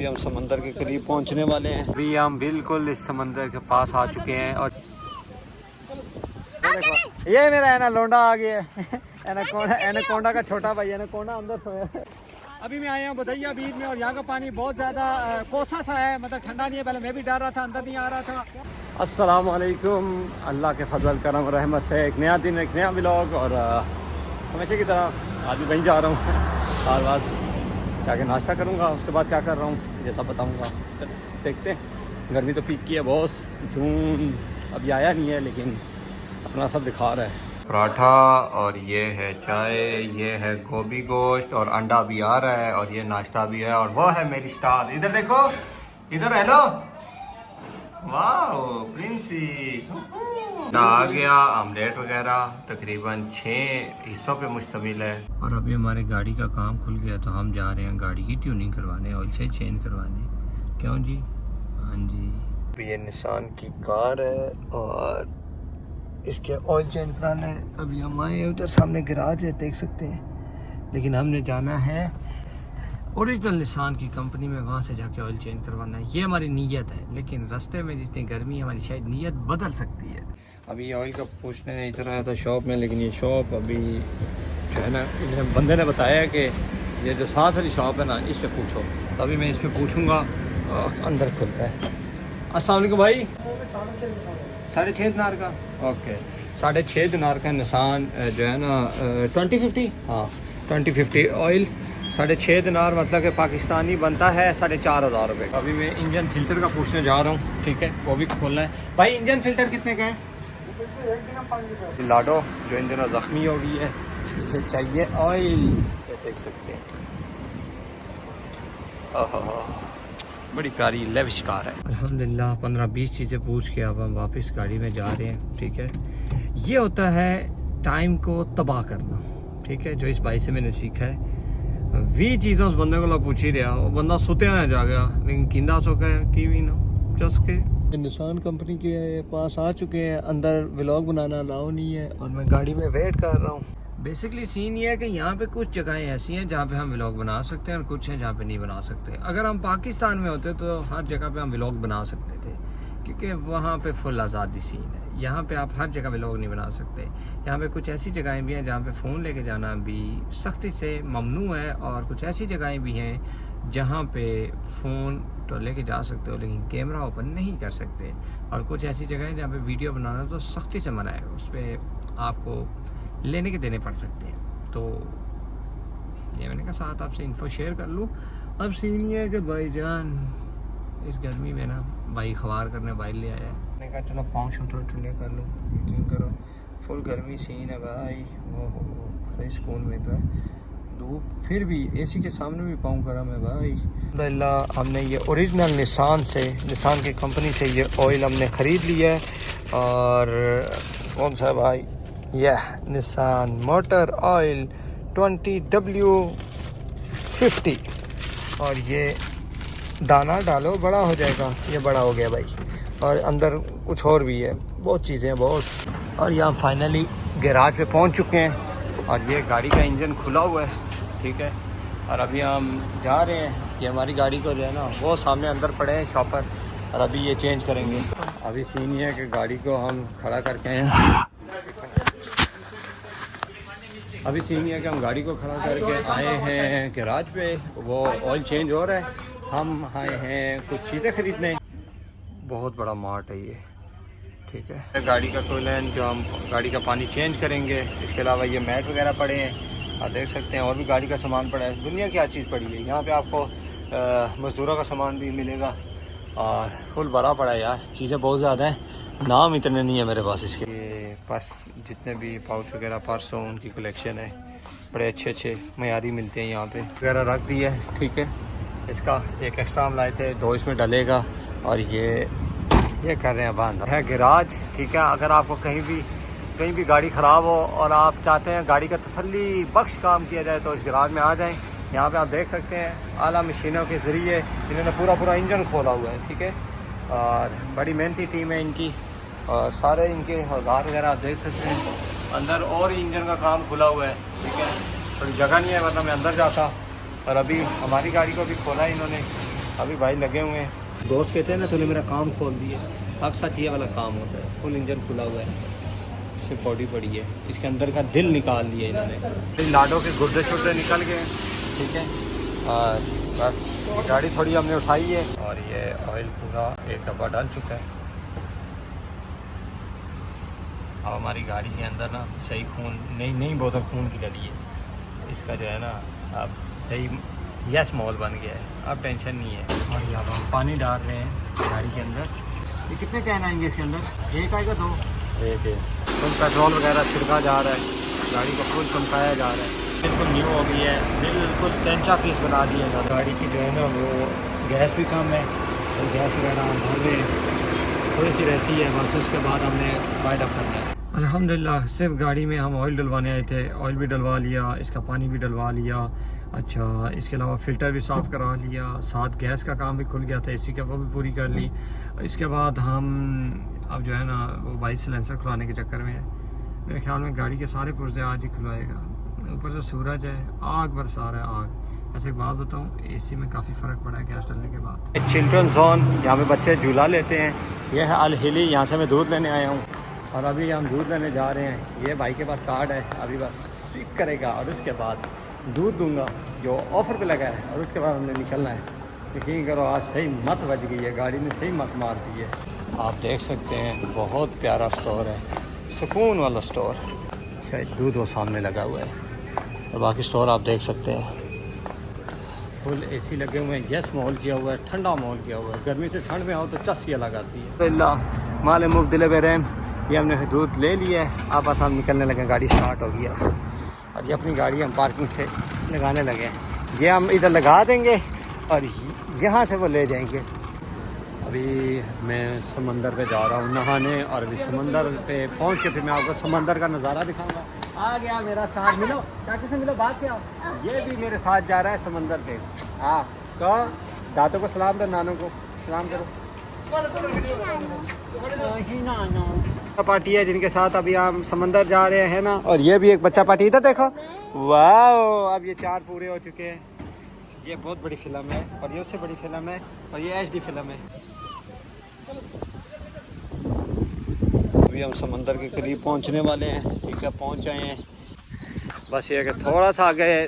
अभी हम समंदर के करीब पहुंचने वाले हैं। अभी हम बिल्कुल इस समंदर के पास आ चुके हैं और ये मेरा एना लोंडा आ गया है। एनाकोंडा का छोटा भाई एनाकोंडा अंदर सोया है। अभी मैं आया हूँ बधैया बीच में और यहाँ का पानी बहुत ज़्यादा कोसा सा है, मतलब ठंडा नहीं है। पहले मैं भी डर रहा था, अंदर नहीं आ रहा था। अस्सलाम वालेकुम। अल्लाह के फजल करम रहमत से एक नया दिन, एक नया व्लॉग। और हमेशा की तरह आज भी वहीं जा रहा हूँ और बस जाके नाश्ता करूँगा, उसके बाद क्या कर रहा हूँ जैसा बताऊँगा। देखते हैं। गर्मी तो पीक की है बॉस, जून अभी आया नहीं है लेकिन अपना सब दिखा रहा है। पराठा और ये है चाय, ये है गोभी गोश्त और अंडा भी आ रहा है और ये नाश्ता भी है और वो है मेरी स्टार। इधर देखो, इधर हेलो, वाह प्रिंसेस ना आ गया। आमलेट वगैरह तकरीबन 6 हिस्सों पे मुश्तमिल है। और अभी हमारे गाड़ी का काम खुल गया तो हम जा रहे हैं गाड़ी की ट्यूनिंग करवाने, ऑयल से चेंज करवाने। क्यों जी? हाँ जी। ये निसान की कार है और इसके ऑयल चेंज कराना है। अभी हम आए हैं, उधर सामने गैराज है देख सकते हैं, लेकिन हमने जाना है ओरिजिनल निसान की कंपनी में, वहाँ से जाके ऑयल चेंज करवाना है। ये हमारी नीयत है, लेकिन रास्ते में जितनी गर्मी है हमारी शायद नीयत बदल सकती है। अभी ऑयल का पूछने इधर आया था शॉप में, लेकिन ये शॉप अभी जो है ना, बंदे ने बताया कि ये जो साथ वाली शॉप है ना, इस पर पूछो। तो अभी मैं इस पर पूछूँगा, अंदर खुलता है। अस्सलाम वालेकुम भाई। 6.5 दिनार का, ओके 6.5 दिनार का निसान जो है ना 2050, हाँ 2050 ऑयल 6.5 दिनार, मतलब कि पाकिस्तानी बनता है 4,500 रुपये। अभी मैं इंजन फिल्टर का पूछने जा रहा हूँ, ठीक है, वो भी खोलना है। भाई इंजन फिल्टर कितने का है? लाडो जो इन दिनों ज़ख्मी हो गई है, इसे चाहिए ऑयल, ये देख सकते हैं। बड़ी प्यारी लेविश कार है अल्हम्दुलिल्लाह। 15-20 चीज़ें पूछ के अब हम वापस गाड़ी में जा रहे हैं, ठीक है। ये होता है टाइम को तबाह करना, ठीक है, जो इस भाई से मैंने सीखा है। वी चीज़ें उस बंदे को पूछ ही रहा, वो बंदा सुते ना जा गया, लेकिन किंदा सो के की भी ना चस्के। निसान कंपनी के पास आ चुके हैं, अंदर व्लॉग बनाना अलाउ नहीं है और मैं गाड़ी में वेट कर रहा हूँ। बेसिकली सीन ये है कि यहाँ पे कुछ जगहें ऐसी हैं जहाँ पे हम व्लॉग बना सकते हैं और कुछ हैं जहाँ पे नहीं बना सकते। अगर हम पाकिस्तान में होते तो हर जगह पे हम व्लॉग बना सकते थे, क्योंकि वहाँ पे फुल आज़ादी सीन है। यहाँ पे आप हर जगह व्लॉग नहीं बना सकते। यहाँ पे कुछ ऐसी जगहें भी हैं जहाँ पे फ़ोन लेके जाना भी सख्ती से ममनू है, और कुछ ऐसी जगहें भी हैं जहाँ पे फ़ोन तो लेके जा सकते हो लेकिन कैमरा ओपन नहीं कर सकते, और कुछ ऐसी जगहें जहाँ पे वीडियो बनाना तो सख्ती से मना है, उस पर आपको लेने के देने पड़ सकते हैं। तो ये मैंने कहा साथ आपसे इन्फो शेयर कर लूँ। अब सीन ये है कि भाईजान इस गर्मी में ना भाई खवार करने बाइक ले आया है। मैंने कहा चलो पाँव शूट ठंडे कर लूँ, यकीन करो फुल गर्मी सीन है भाई। वो सही सुकून मिल रहा है, धूप फिर भी एसी के सामने भी पाँव गर्म है भाई। अल्हम्दुलिल्लाह हमने ये ओरिजिनल निसान की कंपनी से ये ऑयल हमने ख़रीद लिया है। और कौन सा भाई, यह निसान मोटर ऑयल 20W50, और ये दाना डालो बड़ा हो जाएगा। ये बड़ा हो गया भाई, और अंदर कुछ और भी है, बहुत चीज़ें हैं बॉस। और यहाँ फाइनली गैराज पे पहुँच चुके हैं और ये गाड़ी का इंजन खुला हुआ है, ठीक है। और अभी हम जा रहे हैं, ये हमारी गाड़ी को जो है ना वो सामने अंदर पड़े हैं शॉपर, और अभी ये चेंज करेंगे। अभी सीन ये है कि गाड़ी को हम खड़ा करके हैं, अभी सीन ये है कि हम गाड़ी को खड़ा करके आए हैं गैराज पे, वो ऑयल चेंज हो रहा है। हम आए हैं कुछ चीज़ें ख़रीदने, बहुत बड़ा मार्ट है ये, ठीक है। गाड़ी का कूलेंट जो हम गाड़ी का पानी चेंज करेंगे, इसके अलावा ये मैट वगैरह पड़े हैं, आप देख सकते हैं, और भी गाड़ी का सामान पड़ा है। दुनिया की हर चीज़ पड़ी है यहाँ पे, आपको मज़दूरों का सामान भी मिलेगा और फुल भरा पड़ा है यार। चीज़ें बहुत ज़्यादा हैं, नाम इतने नहीं है मेरे पास इसके। ये पर्स, जितने भी पाउच वगैरह पर्स हों उनकी कलेक्शन है, बड़े अच्छे मयारी मिलते हैं यहाँ पे। वगैरह रख दिया है, ठीक है। इसका एक एक्स्ट्रा हम लाए थे, 2 इसमें डलेगा। और ये कर रहे हैं बंद है गैराज, ठीक है। अगर आपको कहीं भी गाड़ी ख़राब हो और आप चाहते हैं गाड़ी का तसल्ली बख्श काम किया जाए तो इस गैराज में आ जाएं। यहाँ पे आप देख सकते हैं आला मशीनों के ज़रिए इन्होंने पूरा इंजन खोला हुआ है, ठीक है। और बड़ी मेहनती टीम है इनकी, और सारे इनके औजार वगैरह आप देख सकते हैं। अंदर और इंजन का काम खुला हुआ है, ठीक है। थोड़ी जगह नहीं है, वरना मैं अंदर जाता। और अभी हमारी गाड़ी को भी खोला है इन्होंने, अभी भाई लगे हुए हैं, दोस्त कहते हैं ना तूने मेरा काम खोल दिया। अब सच ये वाला काम होता है। फुल इंजन खुला हुआ है, सिर्फ बॉडी पड़ी है, इसके अंदर का दिल निकाल लिया इन्होंने। लाडो के गुर्दे शुर्दे निकल गए, ठीक है। और बस गाड़ी थोड़ी हमने उठाई है और ये ऑयल पूरा एक डब्बा डाल चुका है। अब हमारी गाड़ी के अंदर ना सही खून नई बोतल खून की डली है। इसका जो है ना अब सही यस मॉल बन गया है, अब टेंशन नहीं है। और यहाँ पर हम पानी डाल रहे हैं गाड़ी के अंदर। ये कितने कैन आएंगे इसके अंदर? एक आएगा, दो? एक है। फुल पेट्रोल वगैरह छिड़का जा रहा है, गाड़ी को फुल चमकाया जा रहा है। बिल्कुल न्यू हो गई है, बिल्कुल टेंचा पीस बना दिया है। गाड़ी की जो है ना वो गैस भी कम है, तो गैस वगैरह हम भर रहे हैं, थोड़ी सी रहती है, बस उसके बाद हमने वाइड अप करना है। अल्हम्दुलिल्लाह सिर्फ गाड़ी में हम ऑयल डलवाने आए थे, ऑयल भी डलवा लिया, इसका पानी भी डलवा लिया। अच्छा, इसके अलावा फ़िल्टर भी साफ़ करा लिया, साथ गैस का काम भी खुल गया था, एसी का वो भी पूरी कर ली। इसके बाद हम अब जो है ना वो बाइक सिलेंसर खुलाने के चक्कर में है। मेरे ख्याल में गाड़ी के सारे पुर्जे आज ही खुलवाएगा। ऊपर से सूरज है, आग बरसा रहा है आग। ऐसे एक बात बताऊँ, एसी में काफ़ी फ़र्क पड़ा है गैस डलने के बाद। चिल्ड्रन जोन, यहाँ पे बच्चे झूला लेते हैं। यह है अल हिली, यहाँ से मैं दूध लेने आया हूँ और अभी हम दूध लेने जा रहे हैं। ये भाई के पास कार्ड है, अभी बस स्विप करेगा और उसके बाद दूध दूंगा जो ऑफ़र पे लगा है, और उसके बाद हमने निकलना है। यकीन करो आज सही मत बज गई है, गाड़ी ने सही मत मार दी है। आप देख सकते हैं बहुत प्यारा स्टोर है, सुकून वाला स्टोर। शायद दूध वो सामने लगा हुआ है और बाकी स्टोर आप देख सकते हैं फुल एसी लगे हुए हैं। यस मॉल किया हुआ है, ठंडा मॉल किया हुआ है। गर्मी से ठंड में आओ तो चस्सी अलग आती है। अल्लाह माल मुफ्दिल बेरहम, ये हमने दूध ले लिया है। अब बस हम निकलने लगे, गाड़ी स्टार्ट हो गई है और ये अपनी गाड़ी हम पार्किंग से लगाने लगे हैं। ये हम इधर लगा देंगे और यहाँ से वो ले जाएंगे। अभी मैं समंदर पे जा रहा हूँ नहाने, और अभी समंदर पे पहुँच के फिर मैं आपको समंदर का नज़ारा दिखाऊंगा। आ गया मेरा साथ, मिलो चाची से मिलो, बात क्या। ये भी मेरे साथ जा रहा है समंदर पे। हाँ तो दादों को सलाम दो, नानों को सलाम करो। पार्टी है जिनके साथ अभी हम समंदर जा रहे हैं ना, और ये भी एक बच्चा पार्टी। इधर देखो, वाह, अब ये 4 पूरे हो चुके हैं। ये बहुत बड़ी फिल्म है और ये उससे बड़ी फिल्म है और ये HD फिल्म है। अभी हम समंदर के करीब पहुंचने वाले हैं, ठीक है, पहुंच आए हैं। बस ये कि थोड़ा सा आगे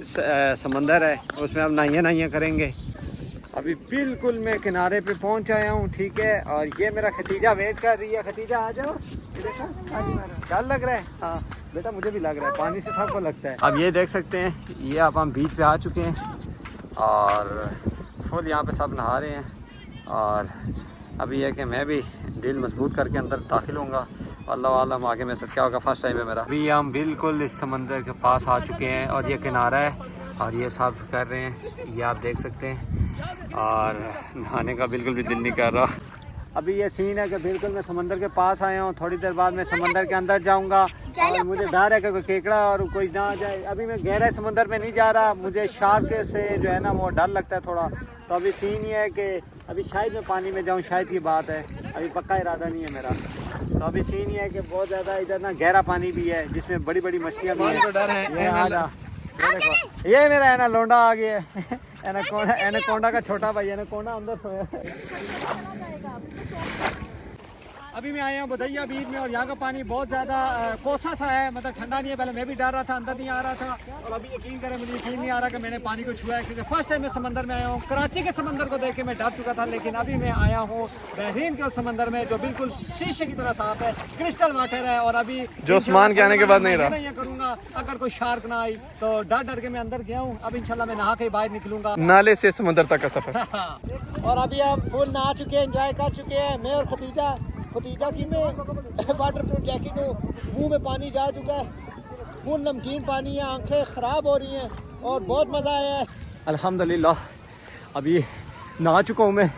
समंदर है, उसमें हम नहाइयाँ करेंगे। अभी बिल्कुल मैं किनारे पे पहुंच आया हूँ, ठीक है। और ये मेरा खतीजा वेट कर रही है। खतीजा आ जाओ, देखा डर लग रहा है। हाँ बेटा मुझे भी लग रहा है, पानी से सबको लगता है। अब ये देख सकते हैं, ये अब हम बीच पे आ चुके हैं और फुल यहाँ पे सब नहा रहे हैं। और अभी है कि मैं भी दिल मजबूत करके अंदर दाखिल होऊंगा। अल्लाह आलम आगे में सब क्या होगा, फर्स्ट टाइम है मेरा। अभी हम बिल्कुल इस समंदर के पास आ चुके हैं और ये किनारा है और ये सब कर रहे हैं, ये आप देख सकते हैं। और नहाने का बिल्कुल भी दिल नहीं कर रहा। अभी ये सीन है कि बिल्कुल मैं समंदर के पास आया हूँ, थोड़ी देर बाद मैं समंदर के अंदर जाऊँगा और मुझे डर है कि कोई केकड़ा और कोई ना आ जाए। अभी मैं गहरे समंदर में नहीं जा रहा, मुझे शार्क से जो है ना वो डर लगता है थोड़ा। तो अभी सीन ये है कि अभी शायद मैं पानी में जाऊँ, शायद की बात है, अभी पक्का इरादा नहीं है मेरा। तो अभी सीन ये है कि बहुत ज़्यादा इधर ना गहरा पानी भी है जिसमें बड़ी बड़ी मछलियाँ भी हैं। ये मेरा है ना लोंडा आ गया है। एनाकोंडा का छोटा भाई, एनाकोंडा अंदर सोया है। अभी मैं आया हूँ बदैया बीच में और यहाँ का पानी बहुत ज़्यादा कोसा सा है, मतलब ठंडा नहीं है। पहले मैं भी डर रहा था, अंदर नहीं आ रहा था, और अभी यकीन करें मुझे यकीन नहीं आ रहा कि मैंने पानी को छुआ है, क्योंकि फर्स्ट टाइम मैं समंदर में आया हूँ। कराची के समंदर को देख के मैं डर चुका था, लेकिन अभी मैं आया हूँ बहरीन के उस समंदर में जो बिल्कुल शीशे की तरह साफ है, क्रिस्टल वाटर है। और अभी जो उस्मान के आने के बाद नहीं रहा करूँगा, अगर कोई शार्क ना आई तो डर के मैं अंदर गया हूँ। अब इंशाल्लाह मैं नहा के बाहर निकलूंगा, नाले से समंदर तक का सफर। और अभी हम फुल नहा चुके हैं, एंजॉय कर चुके हैं। मैं और खतीजा की मैं वाटर प्रूफ जैकेट हूँ, मुँह में पानी जा चुका है, फुल नमकीन पानी है, आंखें ख़राब हो रही हैं और बहुत मज़ा आया है अल्हम्दुलिल्लाह। अभी नहा चुका हूँ मैं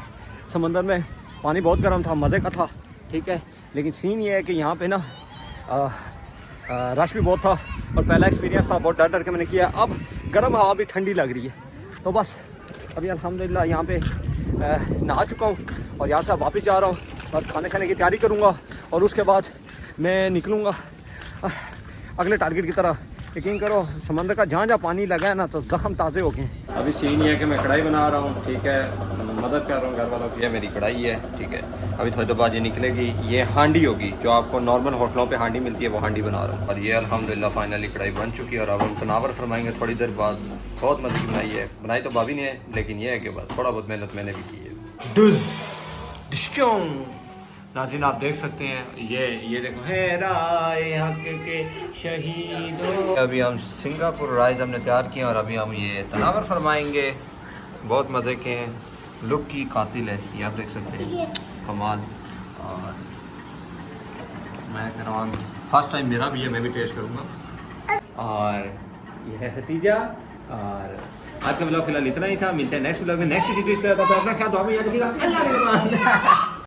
समंदर में, पानी बहुत गर्म था, मज़े का था, ठीक है। लेकिन सीन ये है कि यहाँ पे ना रश भी बहुत था और पहला एक्सपीरियंस था, बहुत डर के मैंने किया। अब गर्म हवा भी ठंडी लग रही है, तो बस अभी अल्हम्दुलिल्लाह यहाँ पे नहा चुका हूँ और यहाँ से वापस जा रहा हूँ। बस खाने की तैयारी करूँगा और उसके बाद मैं निकलूँगा अगले टारगेट की तरह। यकीन करो समंदर का जहाँ जहाँ पानी लगा है ना तो जख्म ताज़े हो गए। अभी सीन ये है कि मैं कढ़ाई बना रहा हूँ, ठीक है, मदद कर रहा हूँ घर वालों की। ये मेरी कढ़ाई है, ठीक है, अभी थोड़ी देर बाद ये निकलेगी। ये हांडी होगी जो आपको नॉर्मल होटलों पे हांडी मिलती है, वो हांडी बना रहा हूँ। और ये अल्हम्दुलिल्लाह फाइनली कढ़ाई बन चुकी है और अब हम तनावर फरमाएंगे थोड़ी देर बाद। बहुत मजे की बनाई है, बनाई तो भाभी ने है, लेकिन ये है कि बस थोड़ा बहुत मेहनत मैंने भी की है। नाज़रीन आप देख सकते हैं ये देखो है राय हक के शहीदों। अभी हम सिंगापुर राइस हमने तैयार किए और अभी हम ये तनावर फरमाएंगे। बहुत मज़े के हैं, लुक की कातिल है ये आप देख सकते हैं, कमाल। और मैं कह रहा हूँ फर्स्ट टाइम मेरा भी है, मैं भी टेस्ट करूँगा। और ये है खतीजा। और आज का व्लॉग फिलहाल इतना ही था, मिलते हैं नेक्स्ट व्लॉग में नेक्स्ट चीज़। अपना ख्याल दुआ में याद रखिएगा। अल्लाह के